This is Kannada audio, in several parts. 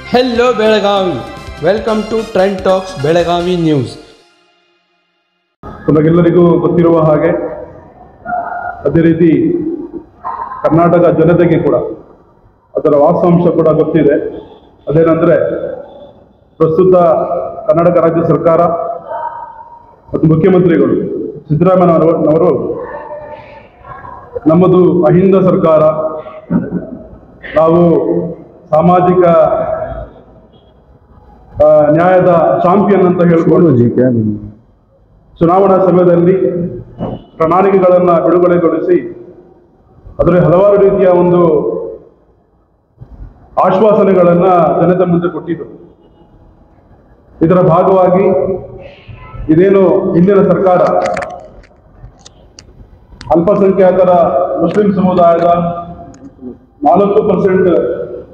Hello Belagavi, welcome to trend talks Belagavi news. ನಮಗೆಲ್ಲರಿಗೂ ಗೊತ್ತಿರುವ ಹಾಗೆ ಅದೇ ರೀತಿ ಕರ್ನಾಟಕ ಜನತೆಗೆ ಕೂಡ ಅದರ ವಾಸ್ತವಾಂಶ ಕೂಡ ಗೊತ್ತಿದೆ. ಅದೇನೆಂದರೆ ಪ್ರಸ್ತುತ ಕರ್ನಾಟಕ ರಾಜ್ಯ ಸರ್ಕಾರ ಮತ್ತು ಮುಖ್ಯಮಂತ್ರಿಗಳು ಸಿದ್ದರಾಮಯ್ಯನವರು ನಮ್ಮದು ಅಹಿಂದ ಸರ್ಕಾರ, ನಾವು ಸಾಮಾಜಿಕ ನ್ಯಾಯದ ಚಾಂಪಿಯನ್ ಅಂತ ಹೇಳ್ಕೊಂಡು ಚುನಾವಣಾ ಸಮಯದಲ್ಲಿ ಪ್ರಣಾಳಿಕೆಗಳನ್ನು ಬಿಡುಗಡೆಗೊಳಿಸಿ ಅದರಲ್ಲಿ ಹಲವಾರು ರೀತಿಯ ಒಂದು ಆಶ್ವಾಸನೆಗಳನ್ನು ಜನತೆ ಮುಂದೆ ಕೊಟ್ಟಿದ್ದರು. ಇದರ ಭಾಗವಾಗಿ ಇದೇನು ಇಂದಿನ ಸರ್ಕಾರ ಅಲ್ಪಸಂಖ್ಯಾತರ ಮುಸ್ಲಿಂ ಸಮುದಾಯದ 4%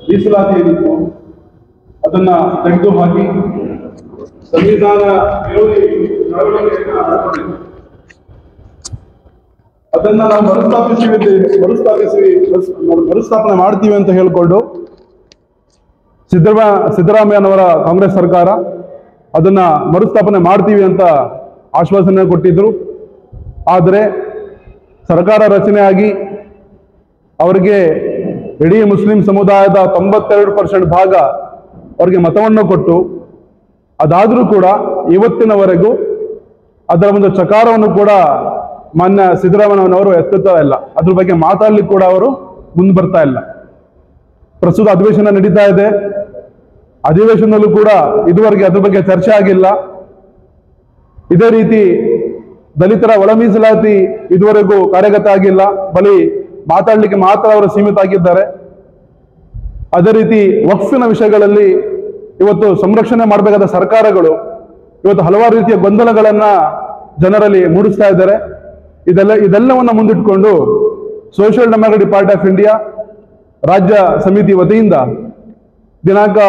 ಮೀಸಲಾತಿ ಏನಿತ್ತು ಅದನ್ನ ತೆಗೆದುಹಾಕಿ ಸಂವಿಧಾನ ವಿರೋಧಿ ಅದನ್ನ ನಾವು ಮರುಸ್ಥಾಪನೆ ಮಾಡ್ತೀವಿ ಅಂತ ಹೇಳಿಕೊಂಡು ಸಿದ್ದರಾಮಯ್ಯನವರ ಕಾಂಗ್ರೆಸ್ ಸರ್ಕಾರ ಅದನ್ನ ಮರುಸ್ಥಾಪನೆ ಮಾಡ್ತೀವಿ ಅಂತ ಆಶ್ವಾಸನೆ ಕೊಟ್ಟಿದ್ರು. ಆದರೆ ಸರ್ಕಾರ ರಚನೆಯಾಗಿ ಅವರಿಗೆ ಇಡೀ ಮುಸ್ಲಿಂ ಸಮುದಾಯದ 92% ಭಾಗ ಅವರಿಗೆ ಮತವನ್ನು ಕೊಟ್ಟು, ಅದಾದರೂ ಕೂಡ ಇವತ್ತಿನವರೆಗೂ ಅದರ ಒಂದು ಚಕಾರವನ್ನು ಕೂಡ ಮಾನ್ಯ ಸಿದ್ದರಾಮಯ್ಯನವರು ಎತ್ತುತ್ತಾ ಇಲ್ಲ. ಅದ್ರ ಬಗ್ಗೆ ಮಾತಾಡ್ಲಿಕ್ಕೆ ಕೂಡ ಅವರು ಮುಂದೆ ಬರ್ತಾ ಇಲ್ಲ. ಪ್ರಸ್ತುತ ಅಧಿವೇಶನ ನಡೀತಾ ಇದೆ. ಅಧಿವೇಶನದಲ್ಲೂ ಕೂಡ ಇದುವರೆಗೆ ಅದ್ರ ಬಗ್ಗೆ ಚರ್ಚೆ ಆಗಿಲ್ಲ. ಇದೇ ರೀತಿ ದಲಿತರ ಒಳ ಮೀಸಲಾತಿ ಇದುವರೆಗೂ ಕಾರ್ಯಗತ ಆಗಿಲ್ಲ. ಬರೀ ಮಾತಾಡ್ಲಿಕ್ಕೆ ಮಾತ್ರ ಅವರು ಸೀಮಿತ ಆಗಿದ್ದಾರೆ. ಅದೇ ರೀತಿ ವಕ್ಫಿನ ವಿಷಯಗಳಲ್ಲಿ ಇವತ್ತು ಸಂರಕ್ಷಣೆ ಮಾಡಬೇಕಾದ ಸರ್ಕಾರಗಳು ಇವತ್ತು ಹಲವಾರು ರೀತಿಯ ಗೊಂದಲಗಳನ್ನ ಜನರಲ್ಲಿ ಮೂಡಿಸ್ತಾ ಇದ್ದಾರೆ. ಇದೆಲ್ಲವನ್ನ ಮುಂದಿಟ್ಕೊಂಡು Social Democratic Party of India ರಾಜ್ಯ ಸಮಿತಿ ವತಿಯಿಂದ ದಿನಾಂಕ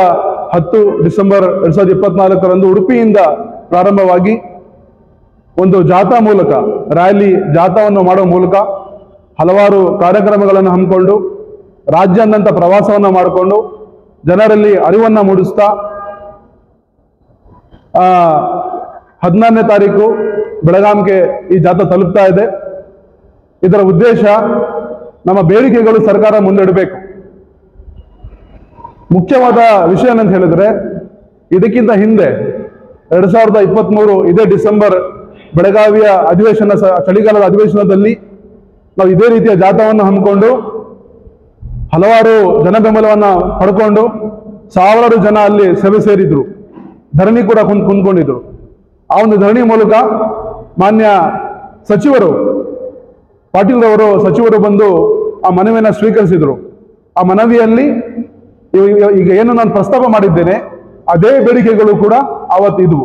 10 ಡಿಸೆಂಬರ್ 2024 ಉಡುಪಿಯಿಂದ ಪ್ರಾರಂಭವಾಗಿ ಒಂದು ಜಾಥಾ ಮೂಲಕ, ರ್ಯಾಲಿ ಜಾಥಾವನ್ನು ಮಾಡುವ ಮೂಲಕ ಹಲವಾರು ಕಾರ್ಯಕ್ರಮಗಳನ್ನು ಹಮ್ಮಿಕೊಂಡು ರಾಜ್ಯಾದ್ಯಂತ ಪ್ರವಾಸವನ್ನು ಮಾಡಿಕೊಂಡು ಜನರಲ್ಲಿ ಅರಿವನ್ನ ಮೂಡಿಸ್ತಾ 14ನೇ ತಾರೀಕು ಬೆಳಗಾಂಗೆ ಈ ಜಾಥಾ ತಲುಪ್ತಾ ಇದೆ. ಇದರ ಉದ್ದೇಶ ನಮ್ಮ ಬೇಡಿಕೆಗಳು ಸರ್ಕಾರ ಮುಂದಿಡಬೇಕು. ಮುಖ್ಯವಾದ ವಿಷಯ ಏನಂತ ಹೇಳಿದ್ರೆ, ಇದಕ್ಕಿಂತ ಹಿಂದೆ 2023 ಇದೇ ಡಿಸೆಂಬರ್ ಬೆಳಗಾವಿಯ ಅಧಿವೇಶನ, ಚಳಿಗಾಲದ ಅಧಿವೇಶನದಲ್ಲಿ ನಾವು ಇದೇ ರೀತಿಯ ಜಾಥಾವನ್ನು ಹಮ್ಮಿಕೊಂಡು ಹಲವಾರು ಜನ ಬೆಂಬಲವನ್ನು ಪಡ್ಕೊಂಡು ಸಾವಿರಾರು ಜನ ಅಲ್ಲಿ ಸಭೆ ಸೇರಿದ್ರು. ಧರಣಿ ಕೂಡ ಕುಂತ್ಕೊಂಡಿದ್ರು. ಆ ಒಂದು ಧರಣಿ ಮೂಲಕ ಮಾನ್ಯ ಸಚಿವರು ಪಾಟೀಲ್ ಅವರು ಸಚಿವರು ಬಂದು ಆ ಮನವಿಯನ್ನು ಸ್ವೀಕರಿಸಿದ್ರು. ಆ ಮನವಿಯಲ್ಲಿ ಈಗ ಏನು ನಾನು ಪ್ರಸ್ತಾಪ ಮಾಡಿದ್ದೇನೆ ಅದೇ ಬೇಡಿಕೆಗಳು ಕೂಡ ಆವತ್ತಿದ್ವು.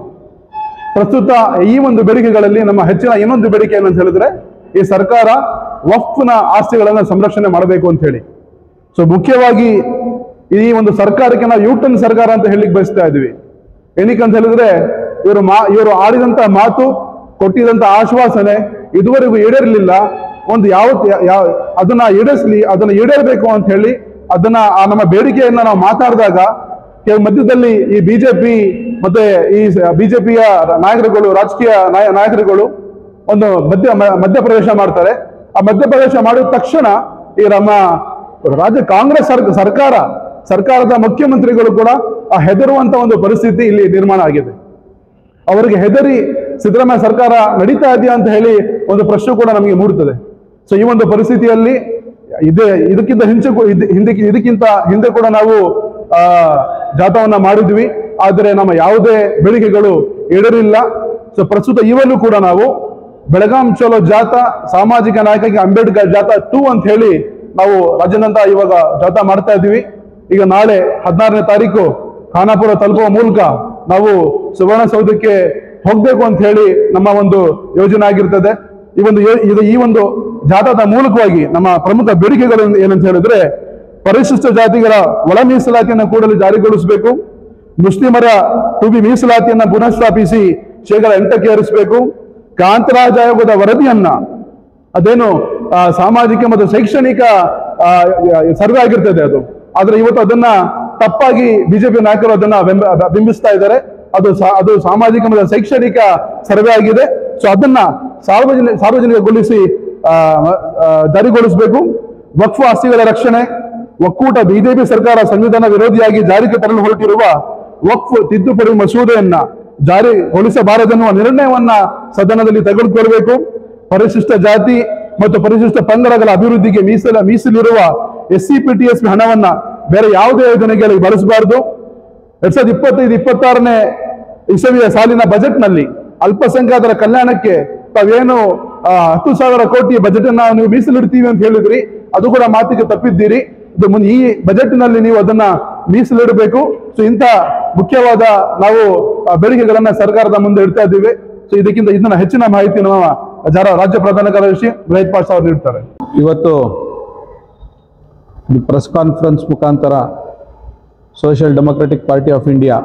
ಪ್ರಸ್ತುತ ಈ ಒಂದು ಬೇಡಿಕೆಗಳಲ್ಲಿ ನಮ್ಮ ಹೆಚ್ಚಿನ ಇನ್ನೊಂದು ಬೇಡಿಕೆ ಏನಂತ ಹೇಳಿದ್ರೆ, ಈ ಸರ್ಕಾರ ವಕ್ಫ್ನ ಆಸ್ತಿಗಳನ್ನು ಸಂರಕ್ಷಣೆ ಮಾಡಬೇಕು ಅಂತ ಹೇಳಿ. ಸೊ ಮುಖ್ಯವಾಗಿ ಈ ಒಂದು ಸರ್ಕಾರಕ್ಕೆ ನಾವು ಯೂಟರ್ನ್ ಸರ್ಕಾರ ಅಂತ ಹೇಳಿಕ್ ಬಯಸ್ತಾ ಇದ್ವಿ. ಏನಕ್ಕೆ ಅಂತ ಹೇಳಿದ್ರೆ, ಇವರು ಆಡಿದಂತ ಮಾತು, ಕೊಟ್ಟಿದಂತ ಆಶ್ವಾಸನೆ ಇದುವರೆಗೂ ಈಡೇರಲಿಲ್ಲ. ಒಂದು ಅದನ್ನ ಈಡೇರಬೇಕು ಅಂತ ಹೇಳಿ ಅದನ್ನ ನಮ್ಮ ಬೇಡಿಕೆಯನ್ನ ನಾವು ಮಾತಾಡಿದಾಗ ಮಧ್ಯದಲ್ಲಿ ಈ ಬಿಜೆಪಿ ಮತ್ತೆ ಈ ಬಿಜೆಪಿಯ ನಾಯಕರುಗಳು, ರಾಜಕೀಯ ನಾಯಕರುಗಳು ಒಂದು ಮಧ್ಯಪ್ರವೇಶ ಮಾಡ್ತಾರೆ. ಆ ಮಧ್ಯಪ್ರವೇಶ ಮಾಡಿದ ತಕ್ಷಣ ಈ ನಮ್ಮ ರಾಜ್ಯ ಕಾಂಗ್ರೆಸ್ ಸರ್ಕಾರದ ಮುಖ್ಯಮಂತ್ರಿಗಳು ಕೂಡ ಹೆದರುವಂತ ಒಂದು ಪರಿಸ್ಥಿತಿ ಇಲ್ಲಿ ನಿರ್ಮಾಣ ಆಗಿದೆ. ಅವರಿಗೆ ಹೆದರಿ ಸಿದ್ದರಾಮಯ್ಯ ಸರ್ಕಾರ ನಡೀತಾ ಇದೆಯಾ ಅಂತ ಹೇಳಿ ಒಂದು ಪ್ರಶ್ನೆ ಕೂಡ ನಮಗೆ ಮೂಡುತ್ತದೆ. ಸೊ ಈ ಒಂದು ಪರಿಸ್ಥಿತಿಯಲ್ಲಿ ಇದಕ್ಕಿಂತ ಹಿಂದೆ ಕೂಡ ನಾವು ಜಾಥಾವನ್ನ ಮಾಡಿದ್ವಿ. ಆದರೆ ನಮ್ಮ ಯಾವುದೇ ಬೇಡಿಕೆಗಳು ಈಡೇರಿಲ್ಲ. ಸೊ ಪ್ರಸ್ತುತ ಇವಲ್ಲೂ ಕೂಡ ನಾವು ಬೆಳಗಾಂ ಚಲೋ ಜಾಥಾ, ಸಾಮಾಜಿಕ ನಾಯಕರಿಗೆ ಅಂಬೇಡ್ಕರ್ ಜಾಥಾ 2 ಅಂತ ಹೇಳಿ ನಾವು ರಾಜ್ಯಾದ್ಯಂತ ಇವಾಗ ಜಾಥಾ ಮಾಡ್ತಾ ಇದ್ದೀವಿ. ಈಗ ನಾಳೆ 16ನೇ ತಾರೀಕು ಖಾನಾಪುರ ತಲುಪುವ ಮೂಲಕ ನಾವು ಸುವರ್ಣಸೌಧಕ್ಕೆ ಹೋಗ್ಬೇಕು ಅಂತ ಹೇಳಿ ನಮ್ಮ ಒಂದು ಯೋಜನೆ ಆಗಿರ್ತದೆ. ಈ ಒಂದು ಜಾಥಾದ ಮೂಲಕವಾಗಿ ನಮ್ಮ ಪ್ರಮುಖ ಬೇಡಿಕೆಗಳು ಏನಂತ ಹೇಳಿದ್ರೆ, ಪರಿಶಿಷ್ಟ ಜಾತಿಗಳ ಒಳ ಮೀಸಲಾತಿಯನ್ನು ಕೂಡಲೇ ಜಾರಿಗೊಳಿಸಬೇಕು. ಮುಸ್ಲಿಮರ ಟುಬಿ ಮೀಸಲಾತಿಯನ್ನ ಪುನಃಸ್ಥಾಪಿಸಿ 8% ಏರಿಸಬೇಕು. ಕಾಂತರಾಜ್ ಆಯೋಗದ ವರದಿಯನ್ನ, ಅದೇನು ಸಾಮಾಜಿಕ ಮತ್ತು ಶೈಕ್ಷಣಿಕ ಸರ್ವೆ ಆಗಿರ್ತದೆ ಅದು, ಆದ್ರೆ ಇವತ್ತು ಅದನ್ನ ತಪ್ಪಾಗಿ ಬಿಜೆಪಿ ನಾಯಕರು ಅದನ್ನ ಬಿಂಬಿಸ್ತಾ ಇದ್ದಾರೆ. ಅದು ಸಾಮಾಜಿಕ ಮತ್ತು ಶೈಕ್ಷಣಿಕ ಸರ್ವೆ ಆಗಿದೆ. ಸೊ ಅದನ್ನ ಸಾರ್ವಜನಿಕಗೊಳಿಸಿ ಜಾರಿಗೊಳಿಸಬೇಕು. ವಕ್ಫ್ ಆಸ್ತಿಗಳ ರಕ್ಷಣೆ, ಒಕ್ಕೂಟ ಬಿಜೆಪಿ ಸರ್ಕಾರ ಸಂವಿಧಾನ ವಿರೋಧಿಯಾಗಿ ಜಾರಿಗೆ ತರಲು ಹೊರಟಿರುವ ವಕ್ಫ್ ತಿದ್ದುಪಡಿ ಮಸೂದೆಯನ್ನ ಜಾರಿಗೊಳಿಸಬಾರದೆನ್ನುವ ನಿರ್ಣಯವನ್ನ ಸದನದಲ್ಲಿ ತೆಗೆದುಕೊಳ್ಳಬೇಕು. ಪರಿಶಿಷ್ಟ ಜಾತಿ ಮತ್ತು ಪರಿಶಿಷ್ಟ ಪಂಗಡಗಳ ಅಭಿವೃದ್ಧಿಗೆ ಮೀಸಲಿರುವ SCPTSP ಹಣವನ್ನ ಬೇರೆ ಯಾವುದೇ ಯೋಜನೆಗಳಿಗೆ ಬಳಸಬಾರದು. 2025-26ನೇ ಇಸವಿಯ ಸಾಲಿನ ಬಜೆಟ್ನಲ್ಲಿ ಅಲ್ಪಸಂಖ್ಯಾತರ ಕಲ್ಯಾಣಕ್ಕೆ ತಾವೇನು 10,000 ಕೋಟಿ ಬಜೆಟ್ ಅನ್ನ ನೀವು ಮೀಸಲಿಡ್ತೀವಿ ಅಂತ ಹೇಳಿದ್ರಿ, ಅದು ಕೂಡ ಮಾತಿಗೆ ತಪ್ಪಿದ್ದೀರಿ. ಈ ಬಜೆಟ್ನಲ್ಲಿ ನೀವು ಅದನ್ನ ಮೀಸಲಿಡಬೇಕು. ಸೊ ಇಂಥ ಮುಖ್ಯವಾದ ನಾವು ಬೇಡಿಕೆಗಳನ್ನ ಸರ್ಕಾರದ ಮುಂದೆ ಇಡ್ತಾ ಇದ್ದೀವಿ. ಸೊ ಇದನ್ನ ಹೆಚ್ಚಿನ ಮಾಹಿತಿ ನಮ್ಮ ರಾಜ್ಯ ಪ್ರಧಾನ ಕಾರ್ಯದರ್ಶಿ ರೋಹಿತ್ ಪಾಷಾ ಅವರು ನೀಡ್ತಾರೆ. ಇವತ್ತು ಪ್ರೆಸ್ ಕಾನ್ಫರೆನ್ಸ್ ಮುಖಾಂತರ social democratic party of India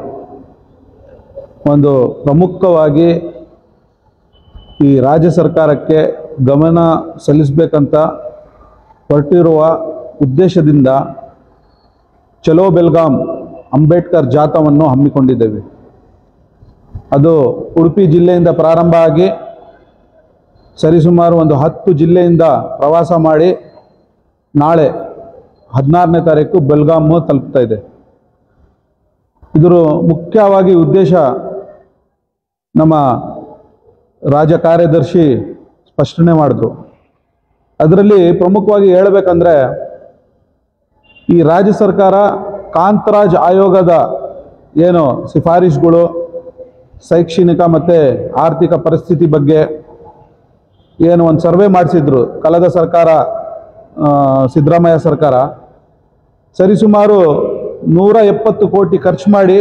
ಒಂದು ಪ್ರಮುಖವಾಗಿ ಈ ರಾಜ್ಯ ಸರ್ಕಾರಕ್ಕೆ ಗಮನ ಸಲ್ಲಿಸಬೇಕಂತ ಹೊರಟಿರುವ ಉದ್ದೇಶದಿಂದ ಚಲೋ ಬೆಲ್ಗಾಂ ಅಂಬೇಡ್ಕರ್ ಜಾಥಾವನ್ನು ಹಮ್ಮಿಕೊಂಡಿದ್ದೇವೆ. ಅದು ಉಡುಪಿ ಜಿಲ್ಲೆಯಿಂದ ಪ್ರಾರಂಭ ಆಗಿ ಸರಿಸುಮಾರು ಒಂದು 10 ಜಿಲ್ಲೆಯಿಂದ ಪ್ರವಾಸ ಮಾಡಿ ನಾಳೆ 16ನೇ ತಾರೀಕು ಬೆಲ್ಗಾಂ ತಲುಪ್ತಾ ಇದೆ. ಇದರ ಮುಖ್ಯವಾಗಿ ಉದ್ದೇಶ ನಮ್ಮ ರಾಜ್ಯ ಕಾರ್ಯದರ್ಶಿ ಸ್ಪಷ್ಟನೆ ಮಾಡಿದ್ರು. ಅದರಲ್ಲಿ ಪ್ರಮುಖವಾಗಿ ಹೇಳಬೇಕಂದ್ರೆ, ಈ ರಾಜ್ಯ ಸರ್ಕಾರ ಕಾಂತರಾಜ್ ಆಯೋಗದ ಏನು ಶಿಫಾರಸುಗಳು, ಶೈಕ್ಷಣಿಕ ಮತ್ತು ಆರ್ಥಿಕ ಪರಿಸ್ಥಿತಿ ಬಗ್ಗೆ ಏನು ಒಂದು ಸರ್ವೆ ಮಾಡಿಸಿದ್ರು ಕಳೆದ ಸರ್ಕಾರ, ಸಿದ್ದರಾಮಯ್ಯ ಸರ್ಕಾರ, ಸರಿಸುಮಾರು 170 ಕೋಟಿ ಖರ್ಚು ಮಾಡಿ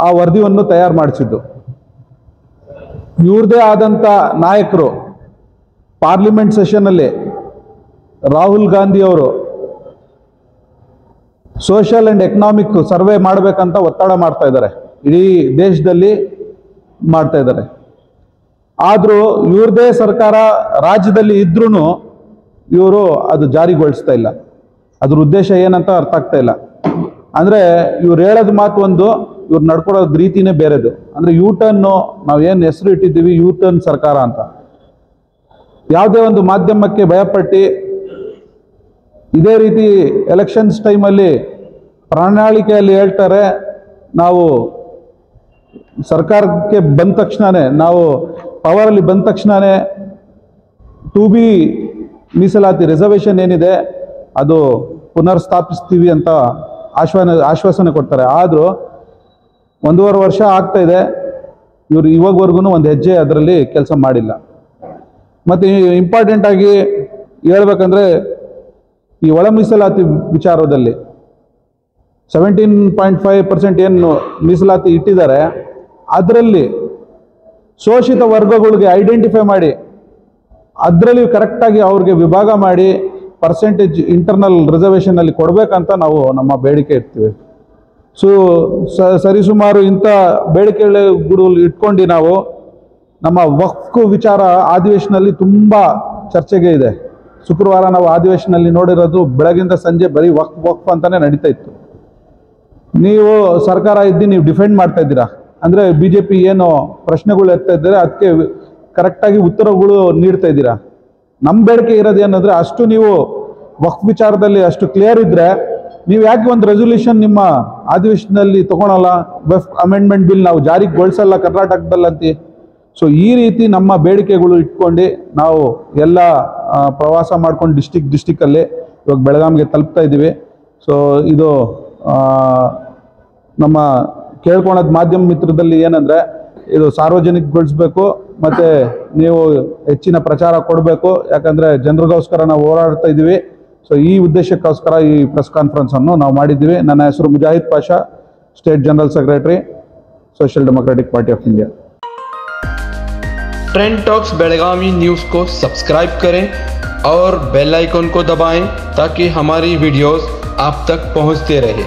ಆ ವರದಿಯನ್ನು ತಯಾರು ಮಾಡಿಸಿದ್ದು. ಇವ್ರದೇ ಆದಂಥ ನಾಯಕರು ಪಾರ್ಲಿಮೆಂಟ್ ಸೆಷನ್ನಲ್ಲಿ ರಾಹುಲ್ ಗಾಂಧಿ ಅವರು ಸೋಷಿಯಲ್ ಆ್ಯಂಡ್ ಎಕನಾಮಿಕ್ ಸರ್ವೆ ಮಾಡಬೇಕಂತ ಒತ್ತಡ ಮಾಡ್ತಾ ಇದ್ದಾರೆ, ಇಡೀ ದೇಶದಲ್ಲಿ ಮಾಡ್ತಾ ಇದ್ದಾರೆ. ಆದರೂ ಇವ್ರದೇ ಸರ್ಕಾರ ರಾಜ್ಯದಲ್ಲಿ ಇದ್ರೂ ಇವರು ಅದು ಜಾರಿಗೊಳಿಸ್ತಾ ಇಲ್ಲ. ಅದ್ರ ಉದ್ದೇಶ ಏನಂತ ಅರ್ಥ ಆಗ್ತಾ ಇಲ್ಲ. ಅಂದರೆ ಇವ್ರು ಹೇಳೋದು ಮಾತು ಒಂದು, ಇವ್ರು ನಡ್ಕೊಡೋದು ರೀತಿನೇ ಬೇರೆದು. ಅಂದರೆ ಯೂಟರ್ನು ನಾವೇನು ಹೆಸರು ಇಟ್ಟಿದ್ದೀವಿ ಯೂಟರ್ನ್ ಸರ್ಕಾರ ಅಂತ. ಯಾವುದೇ ಒಂದು ಮಾಧ್ಯಮಕ್ಕೆ ಭಯಪಟ್ಟು ಇದೇ ರೀತಿ ಎಲೆಕ್ಷನ್ಸ್ ಟೈಮಲ್ಲಿ ಪ್ರಣಾಳಿಕೆಯಲ್ಲಿ ಹೇಳ್ತಾರೆ, ನಾವು ಸರ್ಕಾರಕ್ಕೆ ಬಂದ ತಕ್ಷಣವೇ, ನಾವು ಪವರಲ್ಲಿ ಬಂದ ತಕ್ಷಣವೇ 2B ಮೀಸಲಾತಿ ರಿಸರ್ವೇಷನ್ ಏನಿದೆ ಅದು ಪುನರ್ಸ್ಥಾಪಿಸ್ತೀವಿ ಅಂತ ಆಶ್ವಾಸನೆ ಕೊಡ್ತಾರೆ. ಆದರೂ 1.5 ವರ್ಷ ಆಗ್ತಾ ಇದೆ, ಇವರು ಇವಾಗವರೆಗೂ ಒಂದು ಹೆಜ್ಜೆ ಅದರಲ್ಲಿ ಕೆಲಸ ಮಾಡಿಲ್ಲ. ಮತ್ತು ಇಂಪಾರ್ಟೆಂಟಾಗಿ ಹೇಳ್ಬೇಕಂದ್ರೆ, ಈ ಒಳ ಮೀಸಲಾತಿ ವಿಚಾರದಲ್ಲಿ 17.5% ಏನು ಮೀಸಲಾತಿ ಇಟ್ಟಿದ್ದಾರೆ, ಅದರಲ್ಲಿ ಶೋಷಿತ ವರ್ಗಗಳಿಗೆ ಐಡೆಂಟಿಫೈ ಮಾಡಿ ಅದರಲ್ಲಿ ಕರೆಕ್ಟಾಗಿ ಅವ್ರಿಗೆ ವಿಭಾಗ ಮಾಡಿ ಪರ್ಸೆಂಟೇಜ್ ಇಂಟರ್ನಲ್ ರಿಸರ್ವೇಷನಲ್ಲಿ ಕೊಡಬೇಕಂತ ನಾವು ನಮ್ಮ ಬೇಡಿಕೆ ಇರ್ತೀವಿ. ಸೊ ಸರಿಸುಮಾರು ಇಂಥ ಬೇಡಿಕೆಗಳು ಇಟ್ಕೊಂಡು ನಾವು ನಮ್ಮ ವಕ್ಫ್ ವಿಚಾರ ಅಧಿವೇಶನದಲ್ಲಿ ತುಂಬ ಚರ್ಚೆಗೆ ಇದೆ. ಶುಕ್ರವಾರ ನಾವು ಅಧಿವೇಶನದಲ್ಲಿ ನೋಡಿರೋದು ಬೆಳಗಿಂದ ಸಂಜೆ ಬರೀ ವಕ್ಫ್ ಅಂತಲೇ ನಡೀತಾ ಇತ್ತು. ನೀವು ಸರ್ಕಾರ ಇದ್ದು ನೀವು ಡಿಫೆಂಡ್ ಮಾಡ್ತಾ ಇದ್ದೀರಾ ಅಂದರೆ BJP ಏನು ಪ್ರಶ್ನೆಗಳು ಎತ್ತಾ ಇದ್ದಾರೆ ಅದಕ್ಕೆ ಕರೆಕ್ಟಾಗಿ ಉತ್ತರಗಳು ನೀಡ್ತಾ ಇದ್ದೀರಾ. ನಮ್ಮ ಬೇಡಿಕೆ ಇರೋದು ಏನಂದರೆ, ಅಷ್ಟು ನೀವು ವಕ್ಫ್ ವಿಚಾರದಲ್ಲಿ ಅಷ್ಟು ಕ್ಲಿಯರ್ ಇದ್ದರೆ ನೀವು ಯಾಕೆ ಒಂದು ರೆಸೊಲ್ಯೂಷನ್ ನಿಮ್ಮ ಅಧಿವೇಶನದಲ್ಲಿ ತೊಗೊಳಲ್ಲ, ವಕ್ಫ್ ಅಮೆಂಡ್ಮೆಂಟ್ ಬಿಲ್ ನಾವು ಜಾರಿಗೊಳಿಸಲ್ಲ ಕರ್ನಾಟಕದಲ್ಲಂತ. ಸೊ ಈ ರೀತಿ ನಮ್ಮ ಬೇಡಿಕೆಗಳು ಇಟ್ಕೊಂಡು ನಾವು ಎಲ್ಲ ಪ್ರವಾಸ ಮಾಡ್ಕೊಂಡು ಡಿಸ್ಟಿಕ್ಕಲ್ಲಿ ಇವಾಗ ಬೆಳಗಾಂಗೆ ತಲುಪ್ತಾ ಇದ್ದೀವಿ. ಸೊ ಇದು ನಮ್ಮ ಕೇಳ್ಕೊಳೋದು ಮಾಧ್ಯಮ ಮಿತ್ರದಲ್ಲಿ ಏನಂದರೆ, ಇದು ಸಾರ್ವಜನಿಕಗೊಳಿಸ್ಬೇಕು ಮತ್ತು ನೀವು ಹೆಚ್ಚಿನ ಪ್ರಚಾರ ಕೊಡಬೇಕು. ಯಾಕಂದರೆ ಜನರಿಗೋಸ್ಕರ ನಾವು ಹೋರಾಡ್ತಾ ಇದ್ದೀವಿ. ಸೊ ಈ ಉದ್ದೇಶಕ್ಕೋಸ್ಕರ ಈ ಪ್ರೆಸ್ ಕಾನ್ಫರೆನ್ಸನ್ನು ನಾವು ಮಾಡಿದ್ದೀವಿ. ನನ್ನ ಹೆಸರು Mujahid Pasha, state general secretary, social democratic party of India. Trend talks Belagavi news को सब्सक्राइब करें और बेल आइकन को दबाएं ताकि हमारी वीडियोस आप तक पहुंचते रहे।